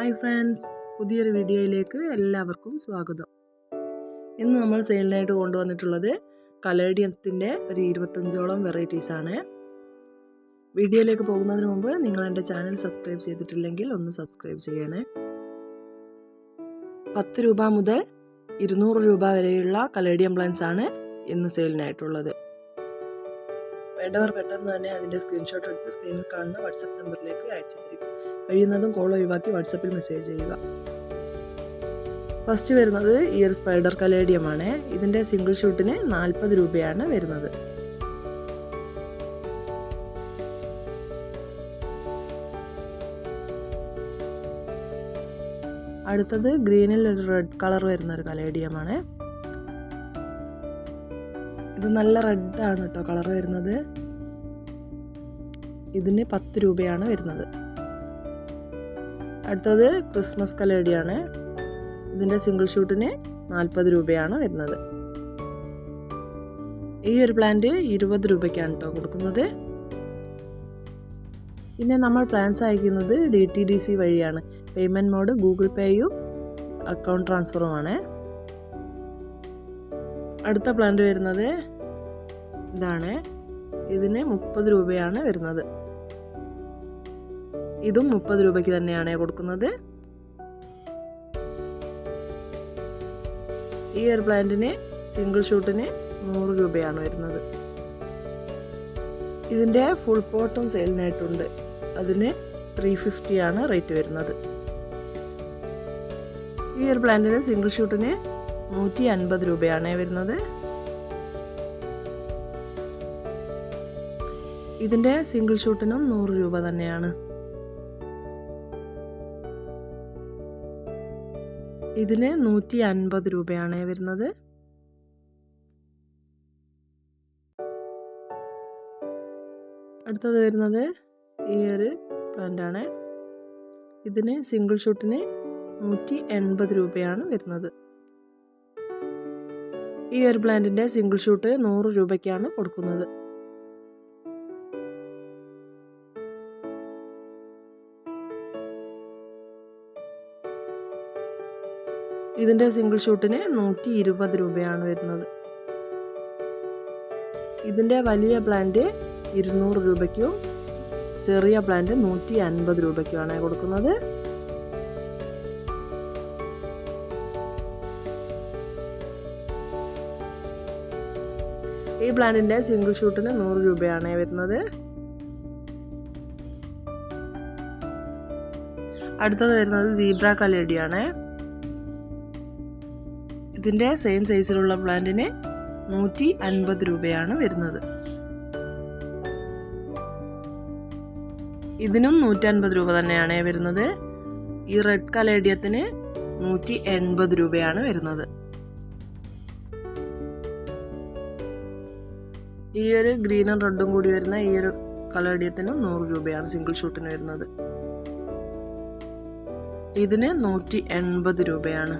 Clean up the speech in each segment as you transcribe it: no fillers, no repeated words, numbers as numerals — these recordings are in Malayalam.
ഹായ് ഫ്രണ്ട്സ്, പുതിയൊരു വീഡിയോയിലേക്ക് എല്ലാവർക്കും സ്വാഗതം. ഇന്ന് നമ്മൾ സെയിലിനായിട്ട് കൊണ്ടുവന്നിട്ടുള്ളത് കലേഡിയത്തിൻ്റെ ഒരു 25ഓളം വെറൈറ്റീസാണ്. വീഡിയോയിലേക്ക് പോകുന്നതിന് മുമ്പ് നിങ്ങൾ എൻ്റെ ചാനൽ സബ്സ്ക്രൈബ് ചെയ്തിട്ടില്ലെങ്കിൽ ഒന്ന് സബ്സ്ക്രൈബ് ചെയ്യണേ. 10 രൂപ മുതൽ 200 രൂപ വരെയുള്ള കലേഡിയം പ്ലാന്റ്സ് ആണ് ഇന്ന് സെയിലിനായിട്ടുള്ളത്. വേണ്ടവർ പെട്ടെന്ന് തന്നെ അതിൻ്റെ സ്ക്രീൻഷോട്ട് എടുത്ത് സ്ക്രീനിൽ കാണുന്ന വാട്സപ്പ് നമ്പറിലേക്ക് അയച്ചു തരിക. കഴിയുന്നതും കോൾ ഒഴിവാക്കി വാട്സപ്പിൽ മെസ്സേജ് ചെയ്യുക. ഫസ്റ്റ് വരുന്നത് ഈ ഒരു സ്പൈഡർ കലേഡിയമാണ്. ഇതിൻ്റെ സിംഗിൾ ഷൂട്ടിന് 40 രൂപയാണ് വരുന്നത്. അടുത്തത് ഗ്രീനിൽ ഒരു റെഡ് കളർ വരുന്ന ഒരു കലേഡിയമാണ്. ഇത് നല്ല റെഡ് ആണ് കേട്ടോ കളർ വരുന്നത്. ഇതിന് 10 രൂപയാണ് വരുന്നത്. അടുത്തത് ക്രിസ്മസ് കലേഡിയാണ്. ഇതിൻ്റെ സിംഗിൾ ഷൂട്ടിന് 40 രൂപയാണ് വരുന്നത്. ഈ ഒരു പ്ലാന്റ് 20 രൂപയ്ക്കാണ് കേട്ടോ കൊടുക്കുന്നത്. പിന്നെ നമ്മൾ പ്ലാൻസ് അയക്കുന്നത് DTDC വഴിയാണ്. പേയ്മെൻറ്റ് മോഡ് ഗൂഗിൾ പേയും അക്കൗണ്ട് ട്രാൻസ്ഫറുമാണ്. അടുത്ത പ്ലാന്റ് വരുന്നത് ഇതാണ്. ഇതിന് 30 രൂപയാണ് വരുന്നത്. ഇതും 30 രൂപയ്ക്ക് തന്നെയാണ് കൊടുക്കുന്നത്. ഈ ഒരു പ്ലാന്റിന് സിംഗിൾ ഷൂട്ടിന് 100 രൂപയാണ് വരുന്നത്. ഇതിൻ്റെ ഫുൾ പോട്ടും സെയിലിനായിട്ടുണ്ട്. അതിന് 350 ആണ് റേറ്റ് വരുന്നത്. ഈ ഒരു പ്ലാന്റിന് സിംഗിൾ ഷൂട്ടിന് 150 രൂപയാണ് വരുന്നത്. ഇതിൻ്റെ സിംഗിൾ ഷൂട്ടിനും 100 രൂപ തന്നെയാണ്. ഇതിന് 150 രൂപയാണ് വരുന്നത്. അടുത്തത് വരുന്നത് ഈ ഒരു പ്ലാന്റ് ആണ്. ഇതിന് സിംഗിൾ ഷൂട്ടിന് 180 രൂപയാണ് വരുന്നത്. ഈ ഒരു പ്ലാന്റിൻ്റെ സിംഗിൾ ഷൂട്ട് 100 രൂപയ്ക്കാണ് കൊടുക്കുന്നത്. ഇതിൻ്റെ സിംഗിൾ ഷൂട്ടിന് 120 രൂപയാണ് വരുന്നത്. ഇതിൻ്റെ വലിയ പ്ലാന്റ് 200 രൂപയ്ക്കും ചെറിയ പ്ലാന്റ് 150 രൂപയ്ക്കുമാണ് കൊടുക്കുന്നത്. ഈ പ്ലാന്റിൻ്റെ സിംഗിൾ ഷൂട്ടിന് 100 രൂപയാണ് വരുന്നത്. അടുത്തത് വരുന്നത് സീബ്ര കലേഡിയാണ്. ഇതിൻ്റെ സെയിം സൈസിലുള്ള പ്ലാന്റിന് 150 രൂപയാണ് വരുന്നത്. ഇതിനും 150 രൂപ തന്നെയാണ് വരുന്നത്. ഈ റെഡ് കലേഡിയത്തിന് 180 രൂപയാണ് വരുന്നത്. ഈ ഒരു ഗ്രീനും റെഡും കൂടി വരുന്ന ഈ ഒരു കലേഡിയത്തിനും 100 രൂപയാണ് സിംഗിൾ ഷൂട്ടിന് വരുന്നത്. ഇതിന് 180 രൂപയാണ്.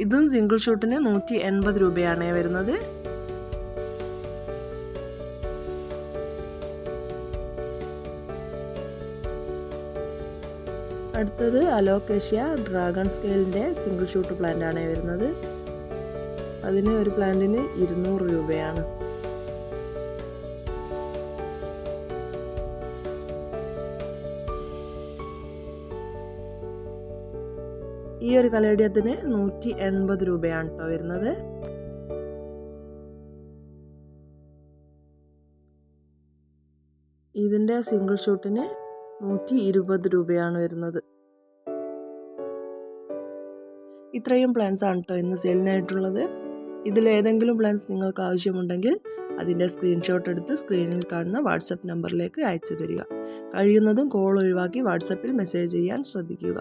ഇതും സിംഗിൾ ഷൂട്ടിന് 180 രൂപയാണ് വരുന്നത്. അടുത്തത് അലോക്കേഷ്യ ഡ്രാഗൺ സ്കെയിലിൻ്റെ സിംഗിൾ ഷൂട്ട് പ്ലാന്റ് ആണ് വരുന്നത്. അതിന് ഒരു പ്ലാന്റിന് 200 രൂപയാണ്. ഈ ഒരു കലേഡിയത്തിന് 180 രൂപയാണ് കേട്ടോ വരുന്നത്. ഇതിൻ്റെ സിംഗിൾ ഷൂട്ടിന് 120 രൂപയാണ് വരുന്നത്. ഇത്രയും പ്ലാൻസ് ആണ് കേട്ടോ ഇന്ന് സെയിലിനായിട്ടുള്ളത്. ഇതിലേതെങ്കിലും പ്ലാൻസ് നിങ്ങൾക്ക് ആവശ്യമുണ്ടെങ്കിൽ അതിൻ്റെ സ്ക്രീൻഷോട്ട് എടുത്ത് സ്ക്രീനിൽ കാണുന്ന വാട്സപ്പ് നമ്പറിലേക്ക് അയച്ചു തരിക. കഴിയുന്നതും കോൾ ഒഴിവാക്കി വാട്സപ്പിൽ മെസ്സേജ് ചെയ്യാൻ ശ്രദ്ധിക്കുക.